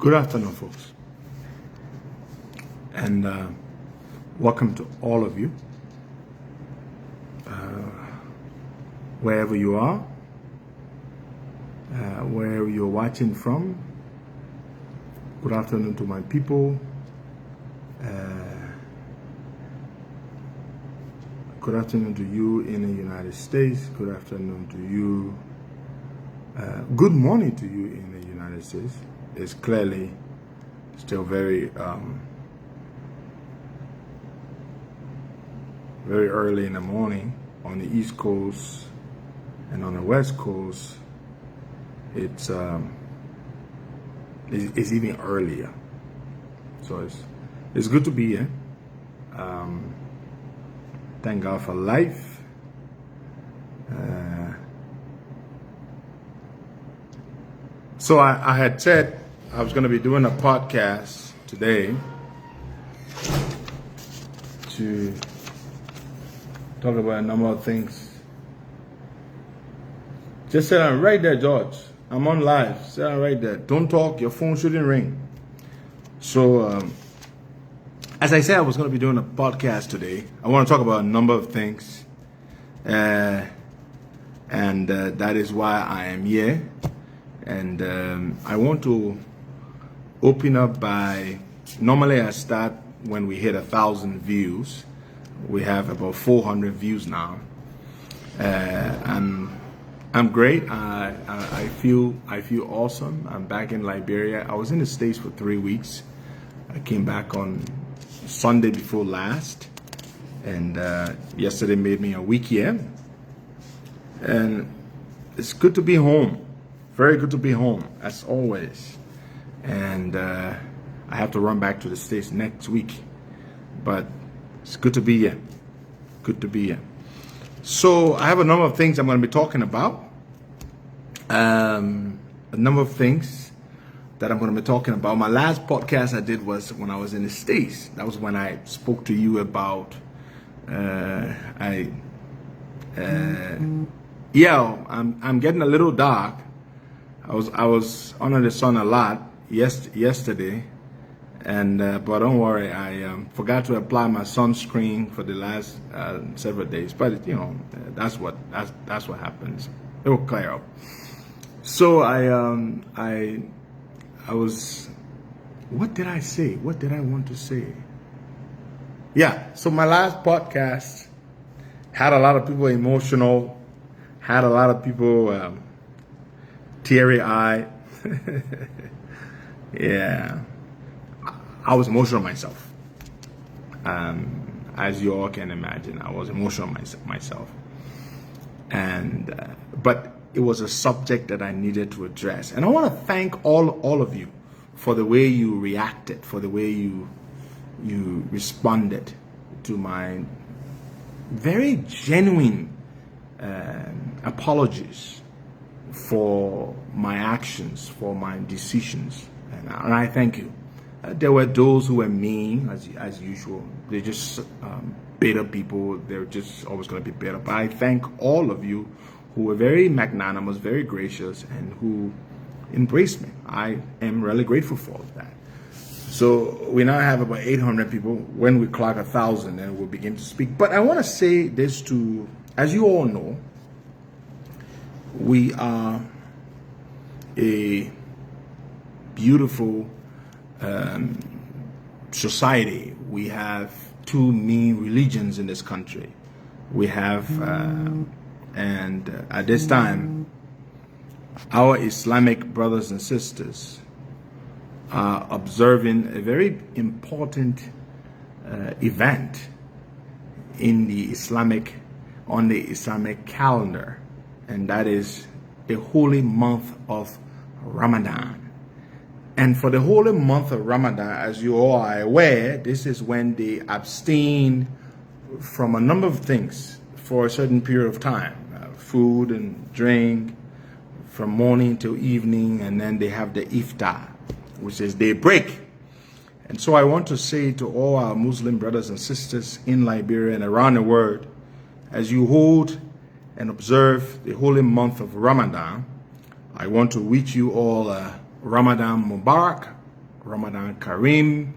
Good afternoon, folks, and welcome to all of you, wherever you are, wherever you're watching from. Good afternoon to my people. Good afternoon to you in the United States. Good afternoon to you. Good morning to you in the United States. It's clearly still very early in the morning on the East Coast, and on the West Coast it's even earlier. So it's good to be here. Thank God for life. So I had said I was going to be doing a podcast today to talk about a number of things. Just sit down right there, George. I'm on live. Sit down right there. Don't talk. Your phone shouldn't ring. So, as I said, I was going to be doing a podcast today. I want to talk about a number of things. And that is why I am here. And I want to open up by, normally I start when we hit 1,000 views. We have about 400 views now. I'm great. I feel awesome. I'm back in Liberia. I was in the States for 3 weeks. I came back on Sunday before last, and yesterday made me a week here. And it's good to be home. Very good to be home, as always. And I have to run back to the States next week. But it's good to be here. Good to be here. So I have a number of things I'm going to be talking about. A number of things that I'm going to be talking about. My last podcast I did was when I was in the States. That was when I spoke to you about I'm getting a little dark. I was under the sun a lot yesterday, and but don't worry, I forgot to apply my sunscreen for the last several days. But you know, that's what happens. It will clear up. So I was. What did I say? What did I want to say? Yeah. So my last podcast had a lot of people emotional. Had a lot of people. Teary-eyed. Yeah, I was emotional myself. As you all can imagine, I was emotional myself. And but it was a subject that I needed to address. And I want to thank all of you for the way you reacted, for the way you responded to my very genuine apologies for my actions, for my decisions, and I thank you. There were those who were mean, as usual. They're just bitter people. They're just always going to be bitter. But I thank all of you who were very magnanimous, very gracious, and who embraced me. I am really grateful for all of that. So we now have about 800 people. When we clock 1,000, then we'll begin to speak. But I want to say this to, as you all know, we are a beautiful society. We have two main religions in this country. We have, and at this time, our Islamic brothers and sisters are observing a very important event in the on the Islamic calendar. And that is the holy month of Ramadan. And for the holy month of Ramadan, as you all are aware, this is when they abstain from a number of things for a certain period of time. Food and drink from morning till evening, and then they have the iftar, which is daybreak. And so I want to say to all our Muslim brothers and sisters in Liberia and around the world, as you hold and observe the holy month of Ramadan, I want to wish you all Ramadan Mubarak, Ramadan Kareem,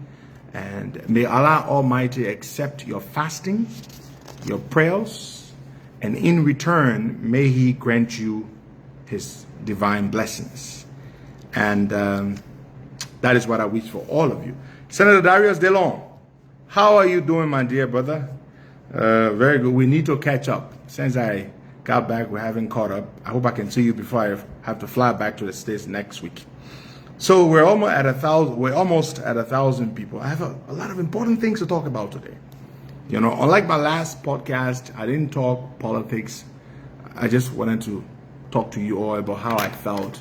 and may Allah Almighty accept your fasting, your prayers, and in return, may He grant you His divine blessings. And that is what I wish for all of you. Senator Darius DeLong, how are you doing, my dear brother? Very good. We need to catch up. Since I got back, we haven't caught up. I hope I can see you before I have to fly back to the States next week. So we're almost at 1,000. We're almost at 1,000 people. I have a lot of important things to talk about today. You know, unlike my last podcast, I didn't talk politics. I just wanted to talk to you all about how I felt,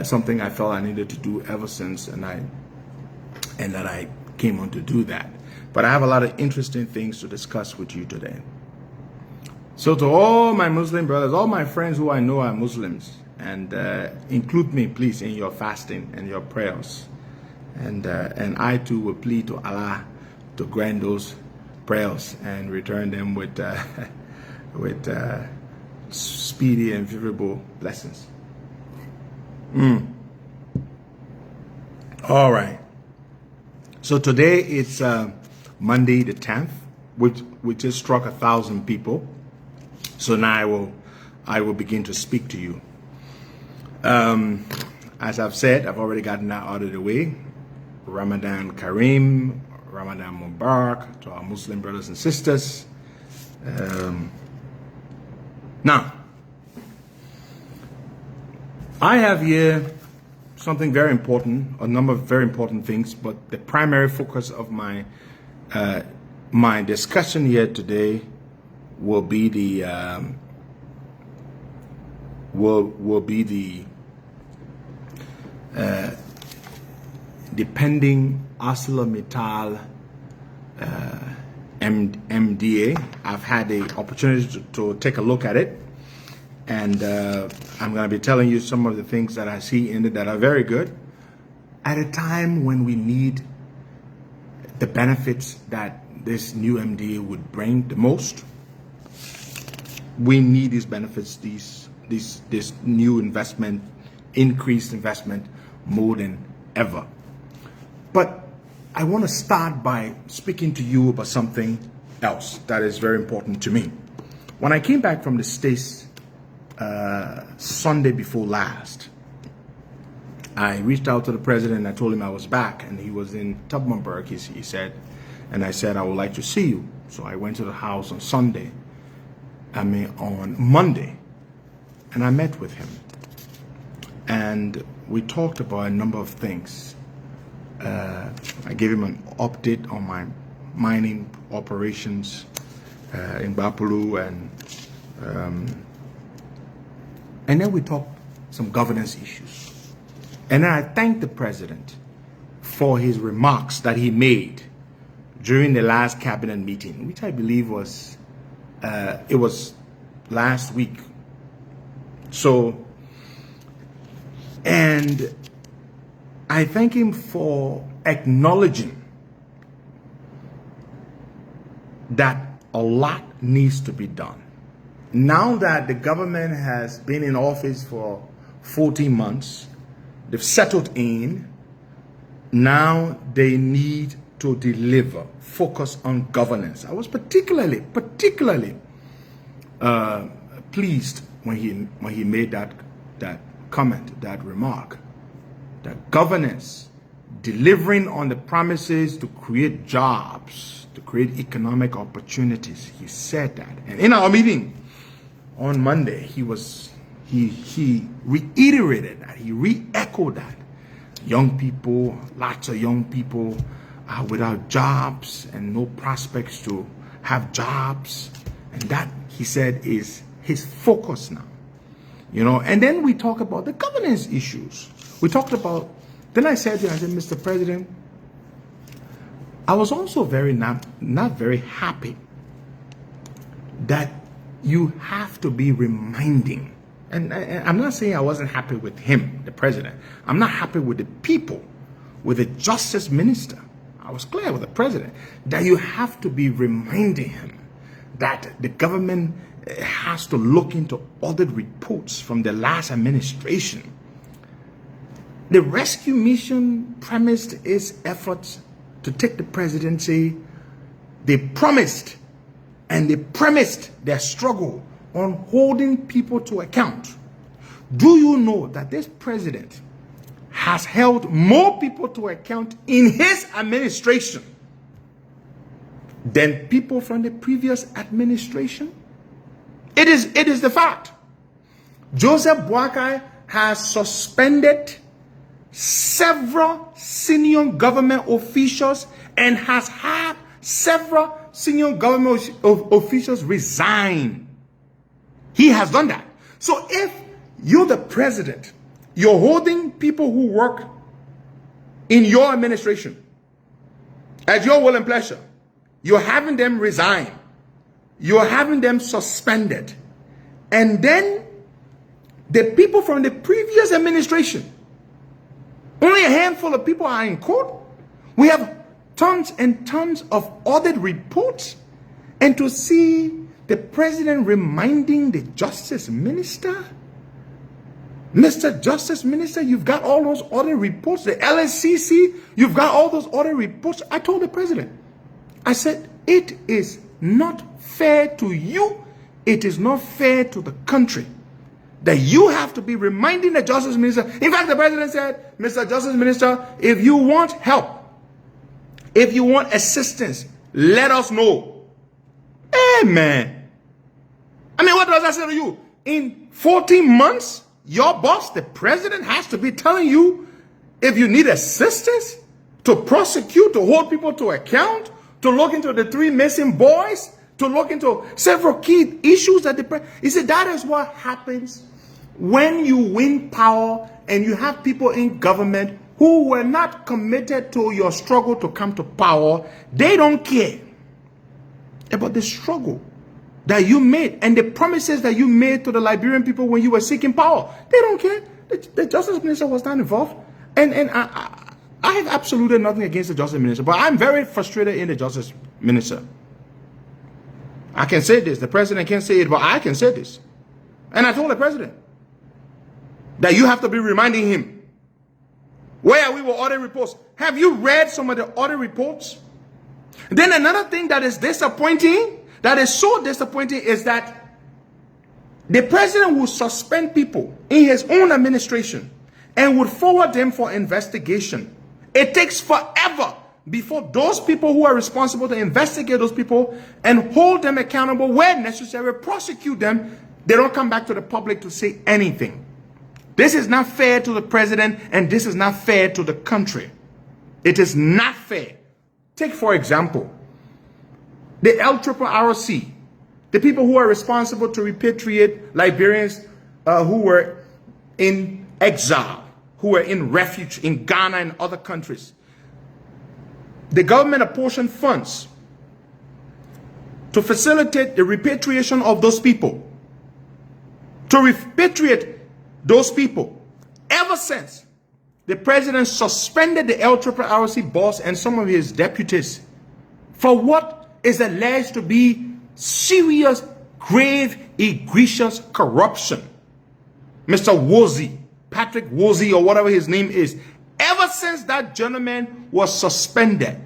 something I felt I needed to do ever since, and that I came on to do that. But I have a lot of interesting things to discuss with you today. So to all my Muslim brothers, all my friends who I know are Muslims, and include me, please, in your fasting and your prayers. And I too will plead to Allah to grant those prayers and return them with speedy and favorable blessings. All right. So today it's Monday the 10th, which just struck 1,000 people. So now I will begin to speak to you. As I've said, I've already gotten that out of the way. Ramadan Kareem, Ramadan Mubarak to our Muslim brothers and sisters. Now, I have here something very important, a number of very important things, but the primary focus of my my discussion here today will be the pending ArcelorMittal MDA. I've had the opportunity to take a look at it, and I'm going to be telling you some of the things that I see in it that are very good at a time when we need the benefits that this new MDA would bring the most. We need these benefits, this new investment, increased investment more than ever. But I want to start by speaking to you about something else that is very important to me. When I came back from the States Sunday before last, I reached out to the president and I told him I was back, and he was in Tubmanburg, he said, and I said, I would like to see you. So I went to the house on Monday, and I met with him. And we talked about a number of things. I gave him an update on my mining operations in Bapulu, and then we talked some governance issues. And then I thanked the president for his remarks that he made during the last cabinet meeting, which I believe was it was last week. So, and I thank him for acknowledging that a lot needs to be done. Now that the government has been in office for 14 months, they've settled in, now they need to deliver, focus on governance. I was particularly pleased when he made that comment, that remark, that governance, delivering on the promises to create jobs, to create economic opportunities. He said that, and in our meeting on Monday, he reiterated that, he re-echoed that. Young people, lots of young people are without jobs and no prospects to have jobs, and that, he said, is his focus now. You know, and then we talk about the governance issues. We talked about, then I said, Mr. President, I was also not very happy that you have to be reminding, and I'm not saying I wasn't happy with him, the president. I'm not happy with the people, with the justice minister. I was clear with the president that you have to be reminding him that the government has to look into audit reports from the last administration. The rescue mission premised its efforts to take the presidency. They promised and they premised their struggle on holding people to account. Do you know that this president has held more people to account in his administration than people from the previous administration? It is the fact. Joseph Boakai has suspended several senior government officials and has had several senior government officials resign. He has done that. So if you're the president, you're holding people who work in your administration at your will and pleasure. You're having them resign. You're having them suspended. And then the people from the previous administration, only a handful of people are in court. We have tons and tons of audit reports. And to see the president reminding the justice minister, Mr. Justice Minister, you've got all those audit reports. The LSCC, you've got all those audit reports. I told the president, I said, it is not fair to you. It is not fair to the country that you have to be reminding the Justice Minister. In fact, the president said, Mr. Justice Minister, if you want help, if you want assistance, let us know. Amen. I mean, what does that say to you? In 14 months, your boss, the president, has to be telling you if you need assistance to prosecute, to hold people to account, to look into the 3 missing boys, to look into several key issues that the president. He said that is what happens when you win power and you have people in government who were not committed to your struggle to come to power. They don't care about the struggle that you made and the promises that you made to the Liberian people when you were seeking power. They don't care. The Justice Minister was not involved. And I have absolutely nothing against the Justice Minister, but I'm very frustrated in the Justice Minister. I can say this. The president can't say it, but I can say this. And I told the president that you have to be reminding him. Where are we with audit reports? Have you read some of the audit reports? Then another thing that is disappointing, that is so disappointing, is that the president will suspend people in his own administration and would forward them for investigation. It takes forever before those people who are responsible to investigate those people and hold them accountable where necessary, prosecute them. They don't come back to the public to say anything. This is not fair to the president, and this is not fair to the country. It is not fair. Take, for example, the LRRC, the people who are responsible to repatriate Liberians who were in exile, who were in refuge in Ghana and other countries. The government apportioned funds to facilitate the repatriation of those people, to repatriate those people. Ever since the president suspended the LRRC boss and some of his deputies for what is alleged to be serious, grave, egregious corruption. Mr. Wozie, Patrick Wozie, or whatever his name is, ever since that gentleman was suspended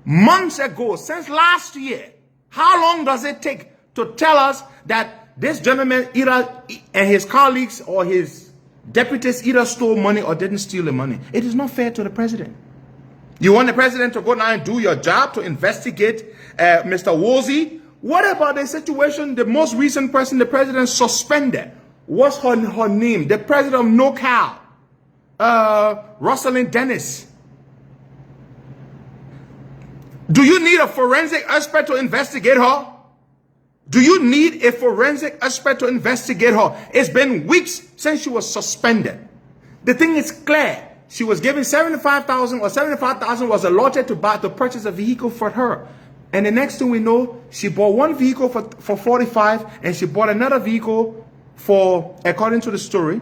months ago, since last year, how long does it take to tell us that this gentleman either and his colleagues or his deputies either stole money or didn't steal the money? It is not fair to the president. You want the president to go now and do your job to investigate Mr. Wozie? What about the situation, the most recent person the president suspended? What's her name? The president of NoCal, Rosalind Dennis. Do you need a forensic expert to investigate her? Do you need a forensic expert to investigate her? It's been weeks since she was suspended. The thing is clear. She was given $75,000 or $75,000 was allotted to purchase a vehicle for her. And the next thing we know, she bought one vehicle for $45,000 and she bought another vehicle for, according to the story,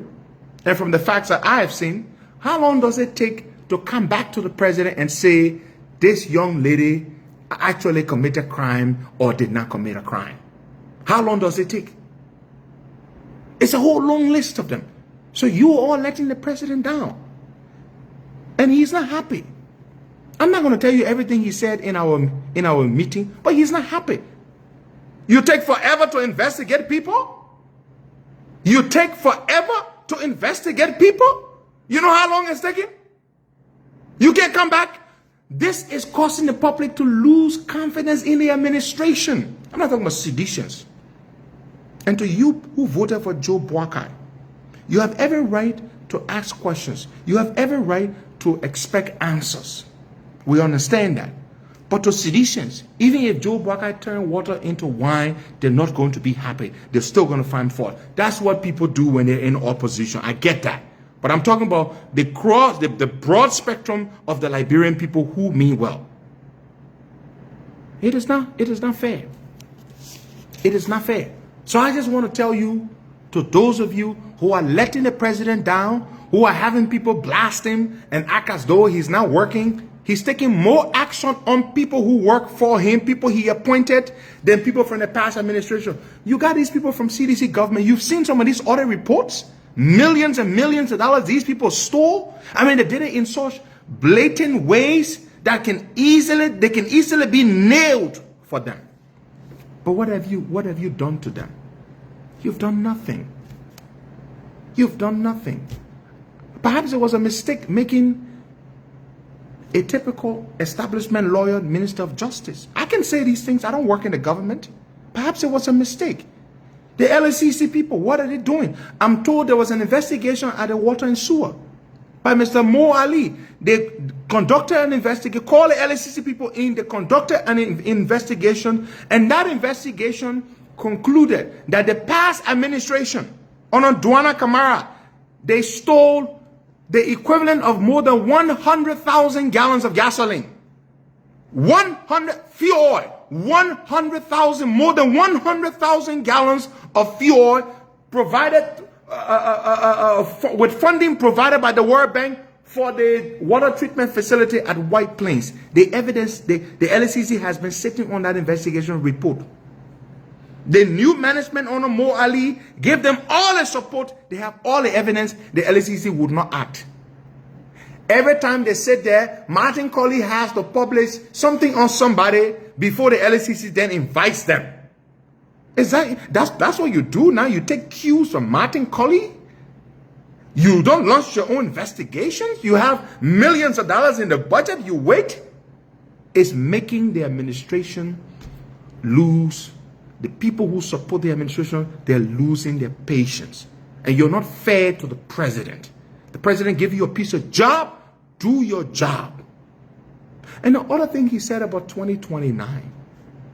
and from the facts that I have seen, how long does it take to come back to the president and say, this young lady actually committed a crime or did not commit a crime? How long does it take? It's a whole long list of them. So you are letting the president down. And he's not happy. I'm not going to tell you everything he said in our meeting, but he's not happy. You take forever to investigate people? You take forever to investigate people? You know how long it's taking? You can't come back. This is causing the public to lose confidence in the administration. I'm not talking about seditions. And to you who voted for Joe Boakai, you have every right to ask questions. You have every right to expect answers. We understand that. But to seditions, even if Joe Boakai turned water into wine, they're not going to be happy. They're still going to find fault. That's what people do when they're in opposition. I get that. But I'm talking about the broad spectrum of the Liberian people who mean well. It is not fair. It is not fair. So I just want to tell you, to those of you who are letting the president down, who are having people blast him and act as though he's not working, he's taking more action on people who work for him, people he appointed, than people from the past administration. You got these people from CDC government. You've seen some of these audit reports. Millions and millions of dollars these people stole. I mean, they did it in such blatant ways that can easily be nailed for them. But what have you done to them? You've done nothing. You've done nothing. Perhaps it was a mistake making a typical establishment lawyer minister of justice. I can say these things. I don't work in the government. Perhaps it was a mistake. The LACC people, what are they doing? I'm told there was an investigation at the water and sewer by Mr. Mo Ali. They conducted an investigation, called the LACC people in, they conducted an investigation, and that investigation concluded that the past administration, under Duana Camara, they stole the equivalent of more than 100,000 gallons of gasoline. 100 fuel oil. 100,000, more than 100,000 gallons of fuel oil provided with funding provided by the World Bank for the water treatment facility at White Plains. The evidence, the LACC has been sitting on that investigation report. The new management owner Mo Ali gave them all the support. They have all the evidence. The LACC would not act. Every time they sit there, Martin Colley has to publish something on somebody before the LACC then invites them. That's what you do now? You take cues from Martin Colley? You don't launch your own investigations? You have millions of dollars in the budget? You wait? It's making the administration lose. The people who support the administration, they're losing their patience. And you're not fair to the president. The president gave you a piece of job. Do your job. And the other thing he said about 2029,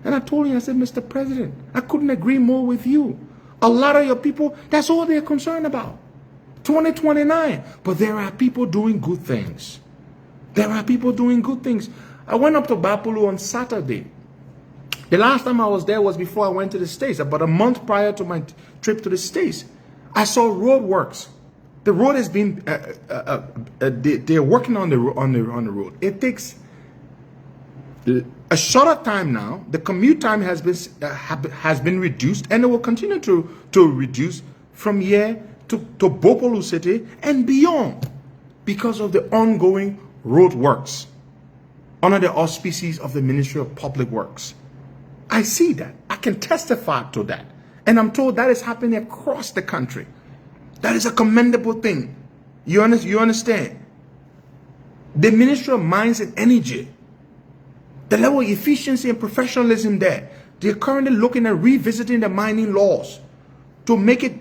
and I told him, I said, Mr. President, I couldn't agree more with you. A lot of your people, that's all they're concerned about. 2029. But there are people doing good things. There are people doing good things. I went up to Bapulu on Saturday. The last time I was there was before I went to the States, about a month prior to my trip to the States. I saw road works. The road has been, they're working on the road. It takes a shorter time now. The commute time has been reduced, and it will continue to reduce from here to Bopolu City and beyond because of the ongoing road works under the auspices of the Ministry of Public Works. I see that. I can testify to that. And I'm told that is happening across the country. That is a commendable thing. You understand? The Ministry of Mines and Energy, the level of efficiency and professionalism there, they're currently looking at revisiting the mining laws to make it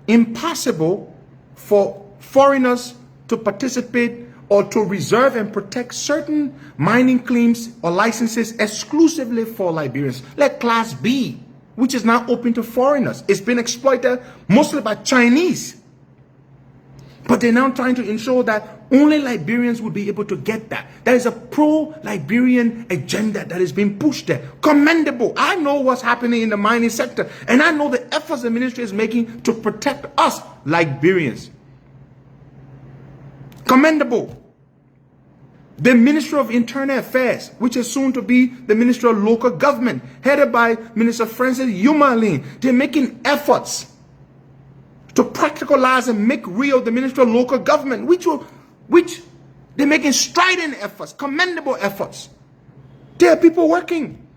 impossible for foreigners to participate or to reserve and protect certain mining claims or licenses exclusively for Liberians, like Class B, which is now open to foreigners. It's been exploited mostly by Chinese. But they're now trying to ensure that only Liberians will be able to get that. There is a pro-Liberian agenda that is being pushed there. Commendable. I know what's happening in the mining sector. And I know the efforts the ministry is making to protect us, Liberians. Commendable. The Ministry of Internal Affairs, which is soon to be the Ministry of Local Government, headed by Minister Francis Yumalin, they're making efforts to practicalize and make real the Ministry of Local Government, which They're making strident efforts, commendable efforts. There are people working.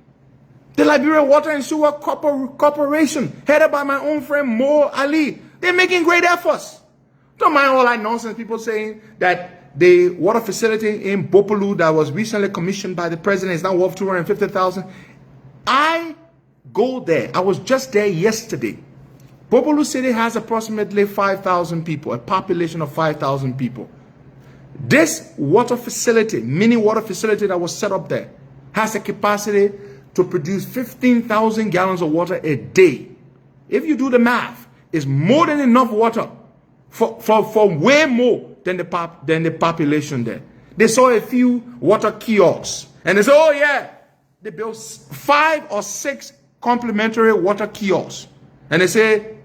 The Liberian Water and Sewer Corporation, headed by my own friend Mo Ali, they're making great efforts. Don't mind all that nonsense people saying that the water facility in Bopolu that was recently commissioned by the president is now worth 250,000. I go there. I was just there yesterday. Bopolu City has approximately 5,000 people, a population of 5,000 people. This water facility, mini water facility that was set up there, has a capacity to produce 15,000 gallons of water a day. If you do the math, it's more than enough water for way more than the population there. They saw a few water kiosks and they said, oh yeah, they built 5 or 6 complimentary water kiosks. And they say,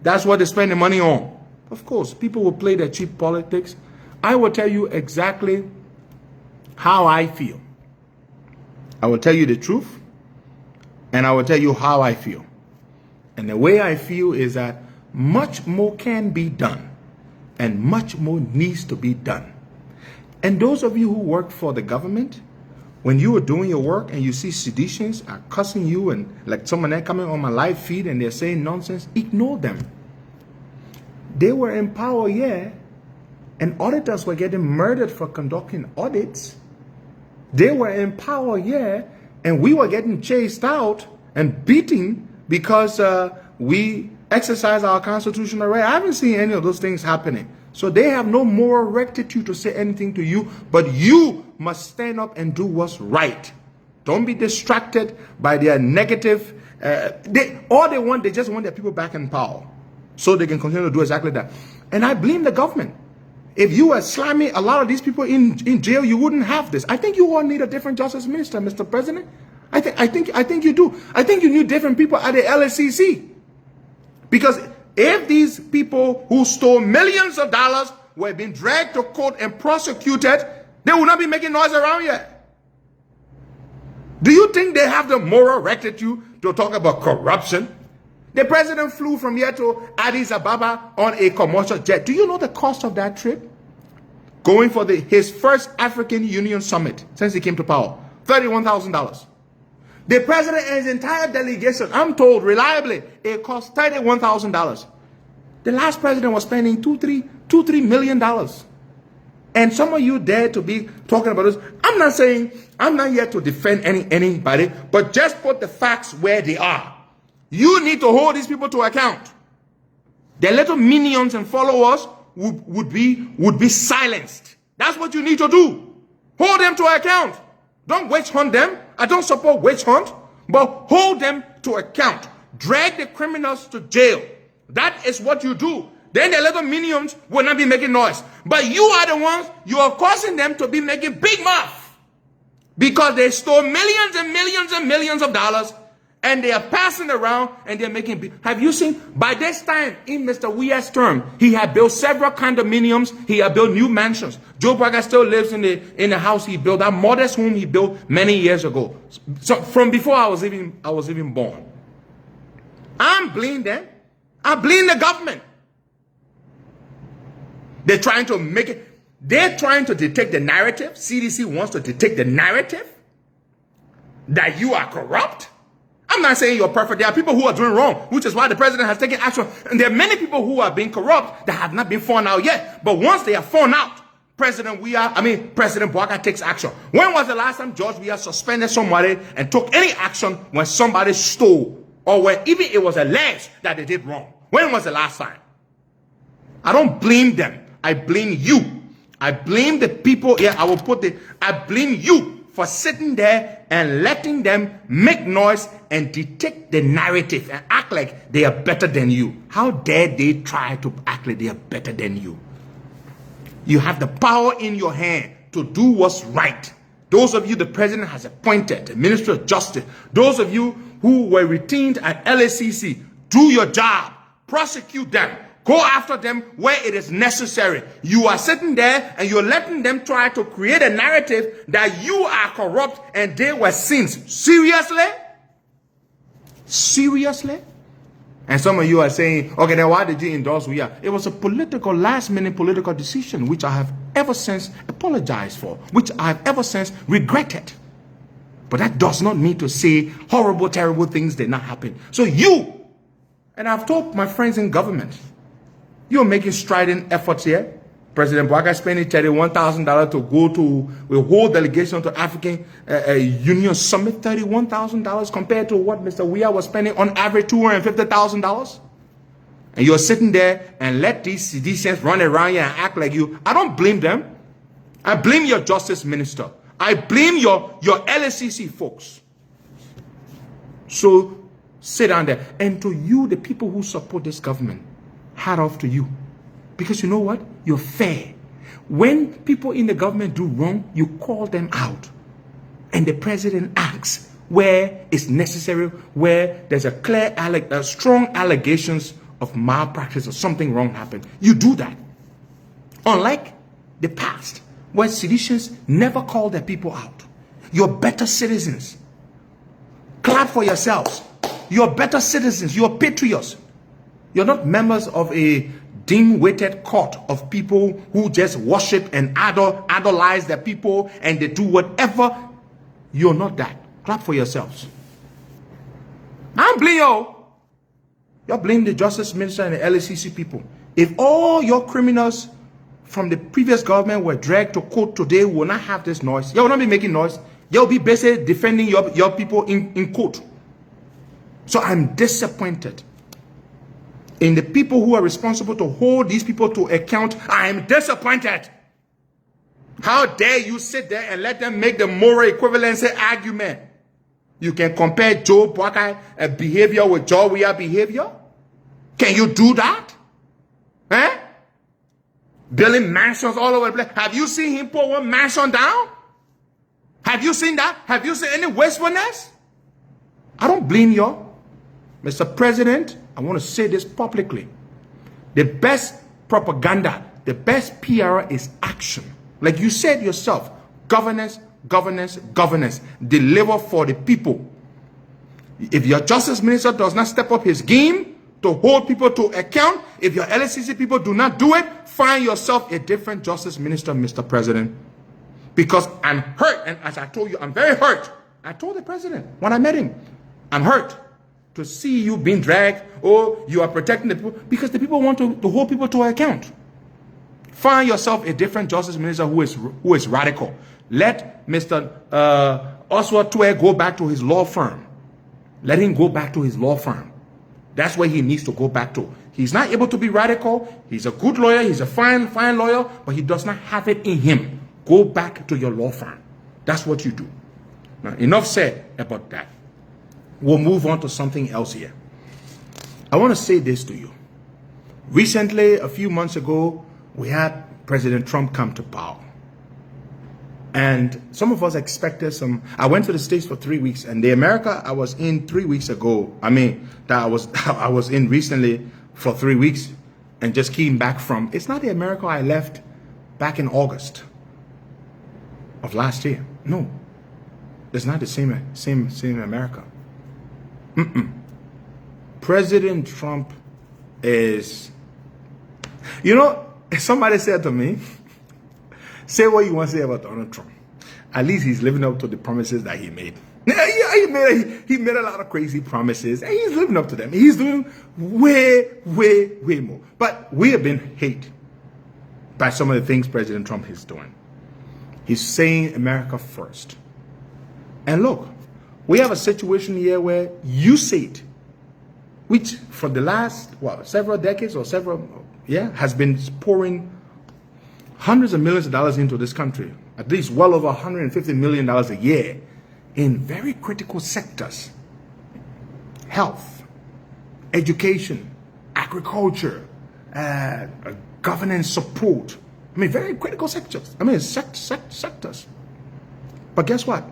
that's what they spend the money on. Of course, people will play their cheap politics. I will tell you exactly how I feel. I will tell you the truth, and I will tell you how I feel. And the way I feel is that much more can be done, and much more needs to be done. And those of you who work for the government, when you are doing your work and you see seditions are cussing you, and like someone there coming on my live feed and they're saying nonsense, ignore them. They were in power, yeah, and auditors were getting murdered for conducting audits. They were in power, yeah, and we were getting chased out and beaten because we exercise our constitutional right. I haven't seen any of those things happening. So they have no moral rectitude to say anything to you, but you must stand up and do what's right. Don't be distracted by their negative. They just want their people back in power so they can continue to do exactly that. And I blame the government. If you were slamming a lot of these people in jail, you wouldn't have this. I think you all need a different justice minister, Mr. President. I think you do. I think you need different people at the LSCC. Because if these people who stole millions of dollars were being dragged to court and prosecuted, they would not be making noise around here. Do you think they have the moral rectitude to talk about corruption? The president flew from here to Addis Ababa on a commercial jet. Do you know the cost of that trip? Going for his first African Union summit since he came to power, $31,000. The president and his entire delegation, I'm told reliably, it cost $31,000. The last president was spending $2-3 million. And some of you dare to be talking about this. I'm not here to defend anybody, but just put the facts where they are. You need to hold these people to account. Their little minions and followers would be silenced. That's what you need to do. Hold them to account. Don't witch hunt them. I don't support witch hunt, but hold them to account. Drag the criminals to jail. That is what you do. Then the little minions will not be making noise. But you are the ones, you are causing them to be making big mouth. Because they stole millions and millions and millions of dollars, and they are passing around and they're making big. Have you seen, by this time in Mr. Weah's term, he had built several condominiums, he had built new mansions. Joe Braga still lives in the house he built, that modest home he built many years ago. So from before I was even born. I'm blaming them. I blame the government. They're trying to make it, they're trying to detect the narrative. CDC wants to detect the narrative that you are corrupt. I'm not saying you're perfect. There are people who are doing wrong, which is why the president has taken action. And there are many people who are being corrupt that have not been found out yet. But once they are found out, President Boaka takes action. When was the last time George Weah suspended somebody and took any action when somebody stole or when even it was alleged that they did wrong? When was the last time? I don't blame them. I blame you. I blame the people. Yeah, I blame you for sitting there and letting them make noise and detect the narrative and act like they are better than you. How dare they try to act like they are better than you? You have the power in your hand to do what's right. Those of you the president has appointed, the Minister of Justice, those of you who were retained at LSCC, do your job, prosecute them. Go after them where it is necessary. You are sitting there and you're letting them try to create a narrative that you are corrupt and they were sins. Seriously? Seriously? And some of you are saying, okay, then why did you endorse Weah? It was a last-minute political decision, which I have ever since apologized for, which I've ever since regretted. But that does not mean to say horrible, terrible things did not happen. So you, and I've told my friends in government, you're making strident efforts here. President Bouaga spending $31,000 to go to a whole delegation to African Union Summit, $31,000 compared to what Mr. Weah was spending on average $250,000. And you're sitting there and let these citizens run around you and act like you. I don't blame them. I blame your justice minister. I blame your LSCC folks. So sit down there. And to you, the people who support this government, hat off to you. Because you know what? You're fair. When people in the government do wrong, you call them out. And the president acts where it's necessary, where there's a clear, strong allegations of malpractice or something wrong happened. You do that. Unlike the past, where seditions never call their people out. You're better citizens. Clap for yourselves. You're better citizens. You're patriots. You're not members of a dim-witted court of people who just worship and idolize their people and they do whatever. You're not that. Clap for yourselves. I don't blame you. You blame the justice minister and the LACC people. If all your criminals from the previous government were dragged to court today, will not have this noise. You will not be making noise. You'll be basically defending your people in court. So I'm disappointed in the people who are responsible to hold these people to account. I'm disappointed. How dare you sit there and let them make the moral equivalency argument? You can compare Joe Bouaga behavior with Joe Weah behavior? Can you do that? Eh? Building mansions all over the place. Have you seen him put one mansion down? Have you seen that? Have you seen any wastefulness? I don't blame you. Mr. President, I want to say this publicly. The best propaganda, the best PR is action. Like you said yourself, governance, governance, governance. Deliver for the people. If your justice minister does not step up his game to hold people to account, if your LSCC people do not do it, find yourself a different justice minister, Mr. President. Because I'm hurt, and as I told you, I'm very hurt. I told the president when I met him, I'm hurt to see you being dragged. Oh, you are protecting the people, because the people want to hold people to account. Find yourself a different justice minister who is radical. Let Mr. Oswald Tue go back to his law firm. Let him go back to his law firm. That's where he needs to go back to. He's not able to be radical. He's a good lawyer. He's a fine lawyer, but he does not have it in him. Go back to your law firm. That's what you do. Now, enough said about that. We'll move on to something else here. I want to say this to you. Recently, a few months ago, we had President Trump come to power. And some of us expected some. I went to the States for 3 weeks, and the America I was in 3 weeks ago, that I was in recently for 3 weeks and just came back from, it's not the America I left back in August of last year. No, it's not the same America. President Trump is, somebody said to me, say what you want to say about Donald Trump. At least he's living up to the promises that he made. He made a lot of crazy promises, and he's living up to them. He's doing way more. But we have been hit by some of the things President Trump is doing. He's saying America first. And look, we have a situation here where USAID, which for the last, several decades or has been pouring hundreds of millions of dollars into this country, at least well over $150 million a year in very critical sectors: health, education, agriculture, governance support. Very critical sectors. Sectors. But guess what?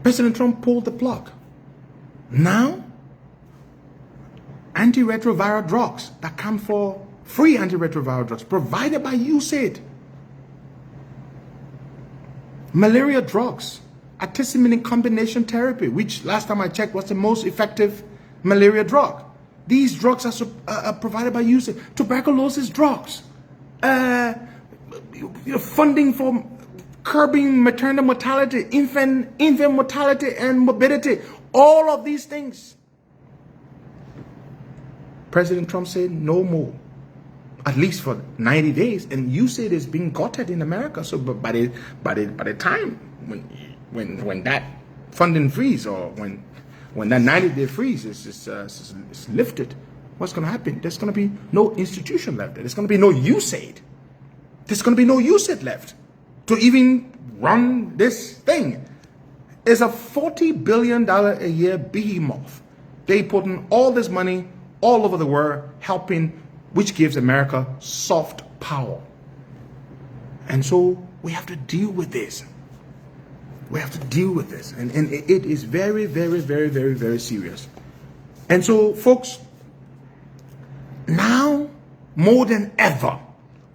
President Trump pulled the plug. Now, antiretroviral drugs that come for free, antiretroviral drugs provided by USAID. Malaria drugs, artemisinin combination therapy, which last time I checked was the most effective malaria drug. These drugs are provided by USAID. Tuberculosis drugs. funding for curbing maternal mortality, infant mortality and morbidity, all of these things. President Trump said no more, at least for 90 days. And you said it's being gutted in America. So by the time when that funding freeze, or when that 90-day freeze is lifted, what's going to happen? There's going to be no institution left. There's going to be no USAID. There's going to be no USAID left to even run this thing. It's a $40 billion a year behemoth. They put in all this money all over the world, helping, which gives America soft power. And so we have to deal with this. We have to deal with this. And it is very, very, very, very, very serious. And so, folks, now more than ever,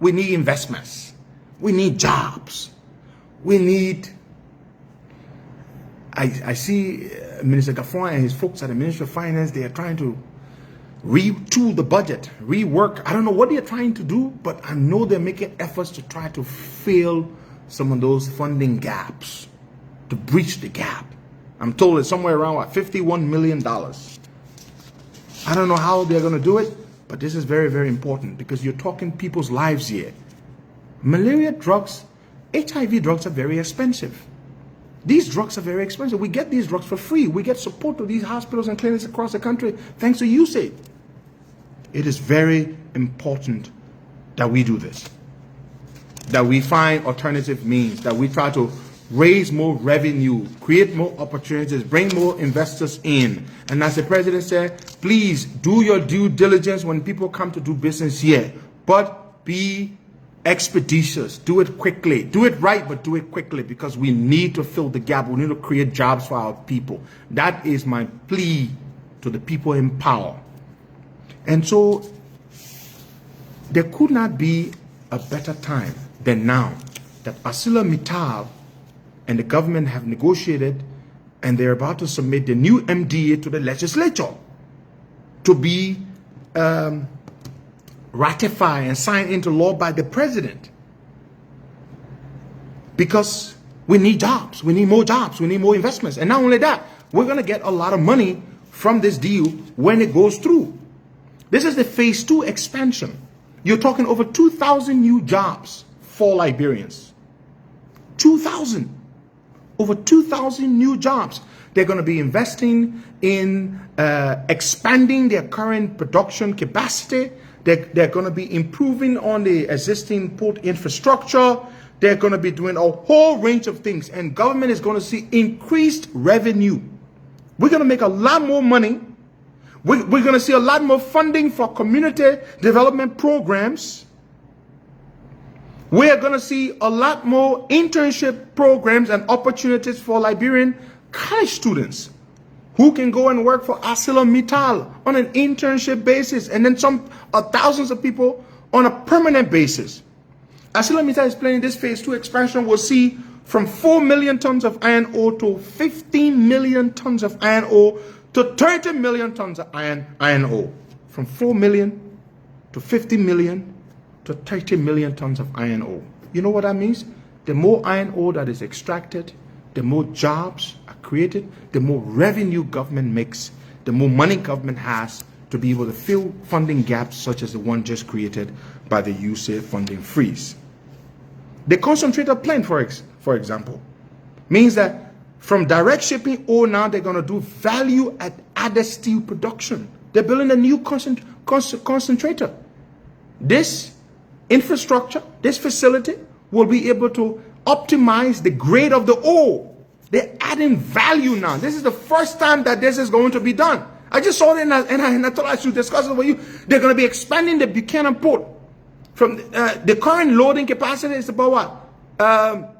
we need investments. We need jobs. We need... I see Minister Gaffron and his folks at the Ministry of Finance, they are trying to retool the budget, rework. I don't know what they're trying to do, but I know they're making efforts to try to fill some of those funding gaps, to breach the gap. I'm told it's somewhere around $51 million. I don't know how they're going to do it, but this is very, very important because you're talking people's lives here. Malaria drugs, HIV drugs are very expensive. These drugs are very expensive. We get these drugs for free. We get support to these hospitals and clinics across the country thanks to USAID. It is very important that we do this, that we find alternative means, that we try to raise more revenue, create more opportunities, bring more investors in. And as the president said, please do your due diligence when people come to do business here, but be expeditious. Do it quickly. Do it right, but do it quickly, because we need to fill the gap. We need to create jobs for our people. That is my plea to the people in power. And so there could not be a better time than now that ArcelorMittal and the government have negotiated, and they're about to submit the new MDA to the legislature to be ratified and signed into law by the president. Because we need jobs, we need more jobs, we need more investments. And not only that, we're going to get a lot of money from this deal when it goes through. This is the phase 2 expansion. You're talking over 2,000 new jobs for Liberians. 2,000. Over 2,000 new jobs. They're going to be investing in expanding their current production capacity. They're going to be improving on the existing port infrastructure. They're going to be doing a whole range of things. And government is going to see increased revenue. We're going to make a lot more money. We're going to see a lot more funding for community development programs. We are going to see a lot more internship programs and opportunities for Liberian college students who can go and work for ArcelorMittal on an internship basis, and then some thousands of people on a permanent basis. ArcelorMittal is planning this phase 2 expansion will see from 4 million tons of iron ore to 15 million tons of iron ore to 30 million tons of iron ore. From 4 million to 50 million to 30 million tons of iron ore. You know what that means? The more iron ore that is extracted, the more jobs are created, the more revenue government makes, the more money government has to be able to fill funding gaps such as the one just created by the USAID funding freeze. The concentrator plant, for example, means that from direct shipping ore now they're going to do value added steel production. They're building a new concentrator. This infrastructure, this facility will be able to optimize the grade of the ore. They're adding value now. This is the first time that this is going to be done. I just saw it and I thought I should discuss it with you. They're going to be expanding the Buchanan port. From the current loading capacity is about what?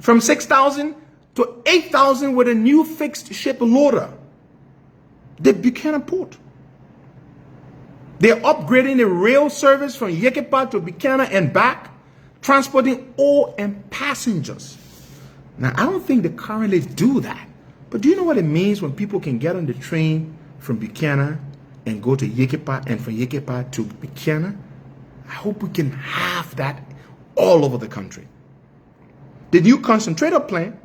From 6,000 to 8,000 with a new fixed ship loader. The Buchanan port. They're upgrading the rail service from Yekepa to Buchanan and back, transporting ore and passengers. Now, I don't think they currently do that. But do you know what it means when people can get on the train from Buchanan and go to Yekepa, and from Yekepa to Buchanan? I hope we can have that all over the country. The new concentrator plant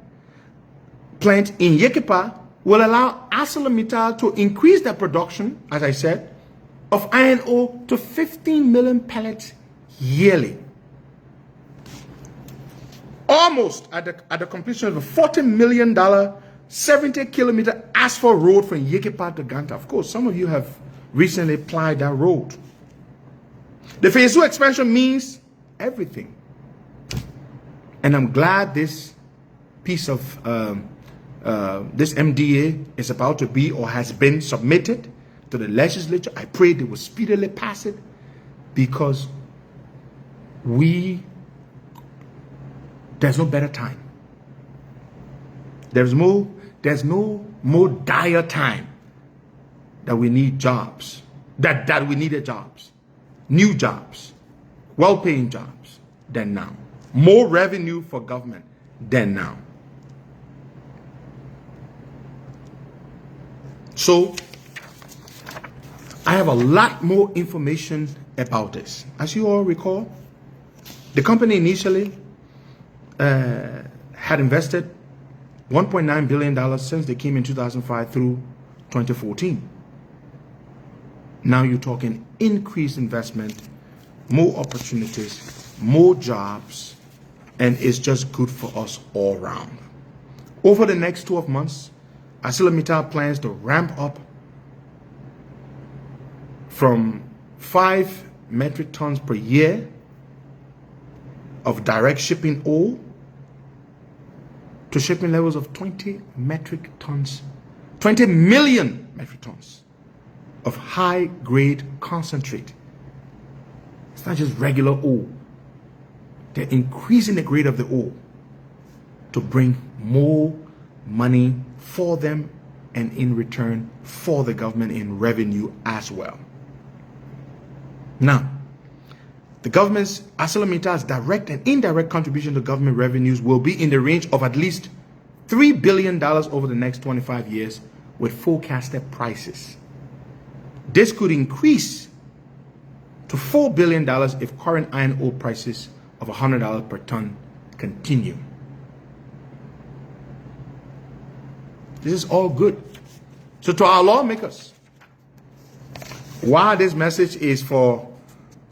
in Yekepa will allow ArcelorMittal to increase their production, as I said, of iron ore to 15 million pellets yearly. Almost at the completion of a $40 million, 70-kilometer asphalt road from Yekepa to Ganta. Of course, some of you have recently applied that road. The phase 2 expansion means everything. And I'm glad this piece of this MDA is about to be or has been submitted to the legislature. I pray they will speedily pass it, because there's no better time. There's no more dire time that we need jobs, that we needed jobs, new jobs, well-paying jobs than now. More revenue for government than now. So I have a lot more information about this. As you all recall, the company initially had invested $1.9 billion since they came in 2005 through 2014. Now you're talking increased investment, more opportunities, more jobs, and it's just good for us all around. Over the next 12 months, ArcelorMittal plans to ramp up from 5 metric tons per year of direct shipping ore to shipping levels of 20 million metric tons of high-grade concentrate. It's not just regular ore. They're increasing the grade of the ore to bring more money for them, and in return for the government in revenue as well. Now, the government's, ArcelorMittal's direct and indirect contribution to government revenues will be in the range of at least $3 billion over the next 25 years with forecasted prices. This could increase to $4 billion if current iron ore prices of $100 per ton continue. This is all good. So to our lawmakers, while this message is for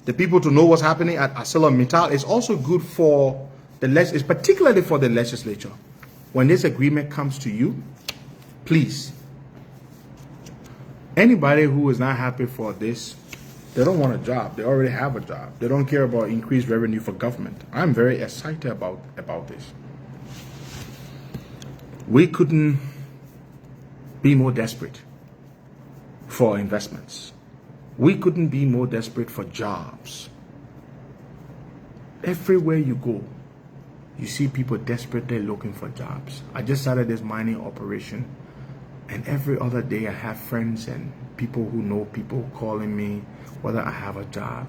the people to know what's happening at ArcelorMittal, it's also good for it's particularly for the legislature. When this agreement comes to you, please, anybody who is not happy for this, they don't want a job. They already have a job. They don't care about increased revenue for government. I'm very excited about this. We couldn't be more desperate for investments. We couldn't be more desperate for jobs. Everywhere you go, you see people desperately looking for jobs. I just started this mining operation, and every other day I have friends and people who know people calling me whether I have a job.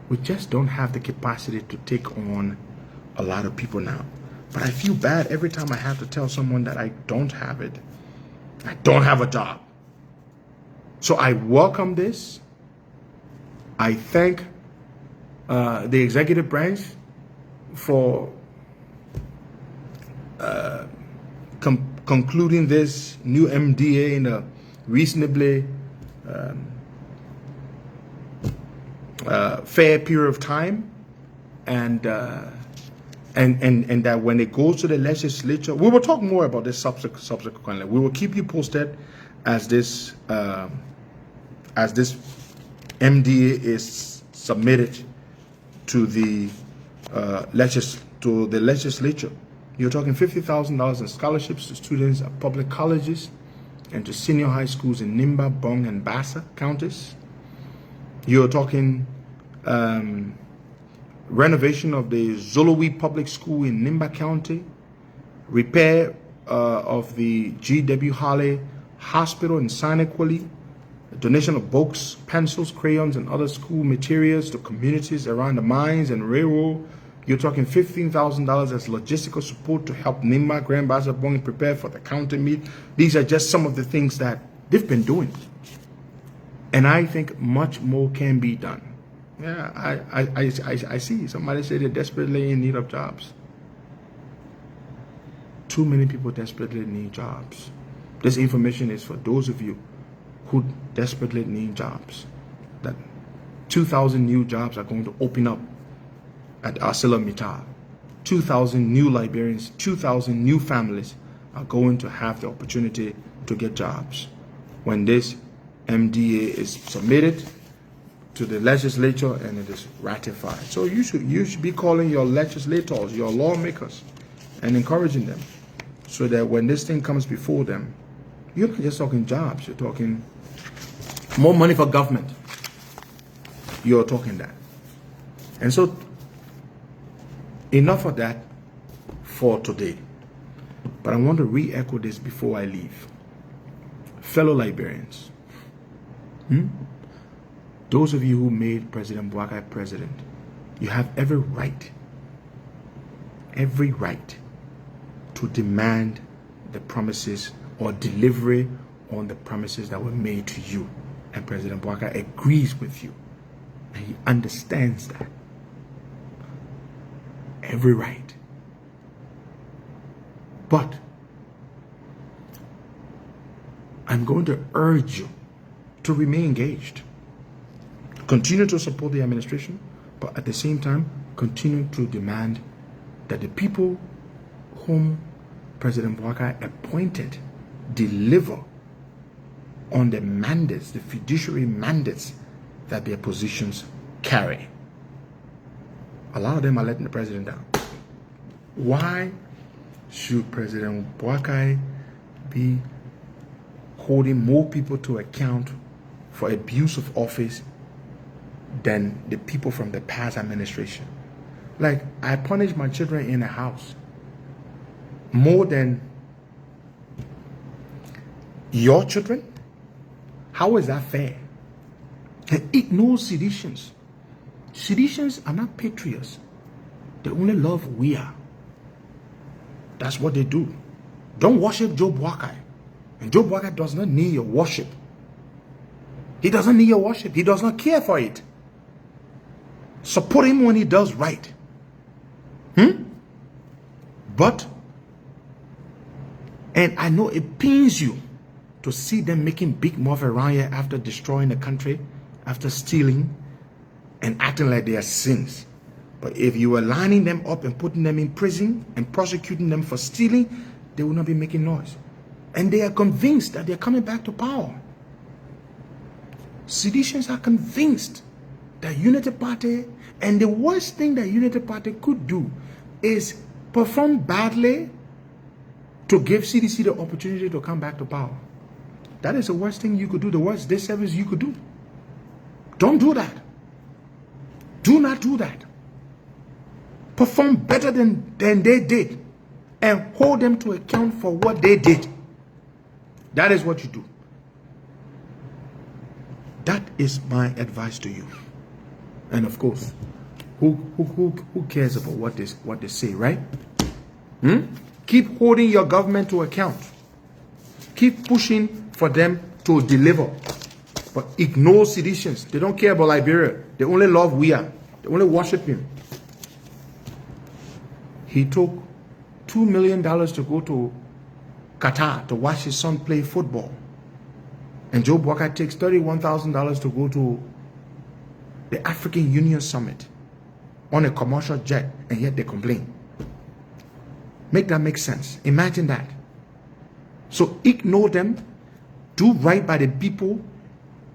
We just don't have the capacity to take on a lot of people now. But I feel bad every time I have to tell someone that I don't have it. I don't have a job. So I welcome this. I thank the executive branch for concluding this new MDA in a reasonably fair period of time, and that when it goes to the legislature, we will talk more about this subsequently. We will keep you posted as this MDA is submitted to the legislature. You're talking $50,000 in scholarships to students at public colleges and to senior high schools in Nimba, Bong, and Bassa counties. You're talking renovation of the Zolowi Public School in Nimba County, repair of the G.W. Harley Hospital in Sanequali, donation of books, pencils, crayons, and other school materials to communities around the mines and railroad. You're talking $15,000 as logistical support to help Nimba, Grand Bassa, Bong prepare for the county meet. These are just some of the things that they've been doing. And I think much more can be done. Yeah, I see. Somebody said they're desperately in need of jobs. Too many people desperately need jobs. This information is for those of you who desperately need jobs. That 2,000 new jobs are going to open up at ArcelorMittal. 2,000 new Liberians, 2,000 new families are going to have the opportunity to get jobs when this MDA is submitted to the legislature and it is ratified. So you should be calling your legislators, your lawmakers, and encouraging them so that when this thing comes before them, you're not just talking jobs, you're talking more money for government. You're talking that. And so enough of that for today. But I want to re-echo this before I leave. Fellow Liberians, those of you who made President Boakai president, you have every right to demand the promises or delivery on the promises that were made to you. And President Boakai agrees with you. And he understands that. Every right. But I'm going to urge you to remain engaged. Continue to support the administration, but at the same time, continue to demand that the people whom President Boakai appointed deliver on the mandates, the fiduciary mandates that their positions carry. A lot of them are letting the president down. Why should President Boakai be holding more people to account for abuse of office than the people from the past administration? Like, I punish my children in a house more than your children? How is that fair? And ignore seditions. Seditions are not patriots. They only love we are. That's what they do. Don't worship Joe Boakai. And Joe Boakai does not need your worship. He doesn't need your worship. He does not care for it. Support him when he does right. But, and I know it pains you to see them making big move around here after destroying the country, after stealing and acting like they are sins. But if you were lining them up and putting them in prison and prosecuting them for stealing, they will not be making noise. And they are convinced that they're coming back to power. Seditions are convinced that Unity Party, and the worst thing that Unity Party could do is perform badly to give CDC the opportunity to come back to power. That is the worst thing you could do, the worst disservice you could do. Don't do that. Do not do that. Perform better than they did and hold them to account for what they did. That is what you do. That is my advice to you. And of course, who cares about what they say, right? Keep holding your government to account. Keep pushing for them to deliver. But ignore seditions. They don't care about Liberia. They only love we are. They only worship him. He took $2 million to go to Qatar to watch his son play football. And Joe Boakai takes $31,000 to go to the African Union Summit on a commercial jet, and yet they complain. Make that make sense. Imagine that. So ignore them, do right by the people,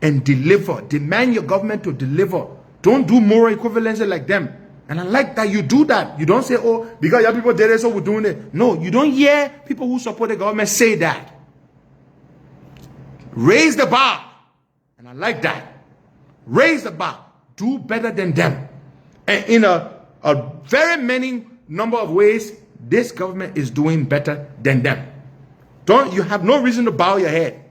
and deliver. Demand your government to deliver. Don't do moral equivalency like them. And I like that you do that. You don't say, oh, because your people did it, so we're doing it. No, you don't hear people who support the government say that. Raise the bar. And I like that. Raise the bar. Do better than them. And in a very many number of ways, this government is doing better than them. You have no reason to bow your head.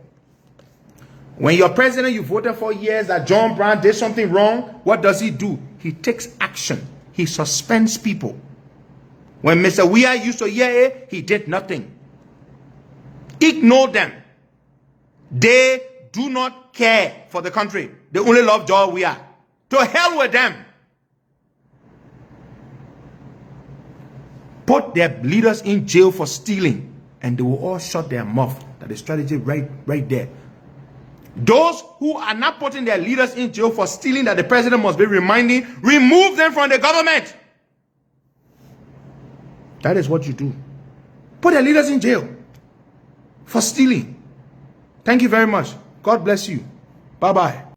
When your president you voted for years that John Brown did something wrong, what does he do? He takes action. He suspends people. When Mr. Weah used to hear it, he did nothing. Ignore them. They do not care for the country. They only love George Weah. To hell with them. Put their leaders in jail for stealing, and they will all shut their mouth. That is strategy right there. Those who are not putting their leaders in jail for stealing that the president must be reminding, remove them from the government. That is what you do. Put their leaders in jail for stealing. Thank you very much. God bless you. Bye-bye.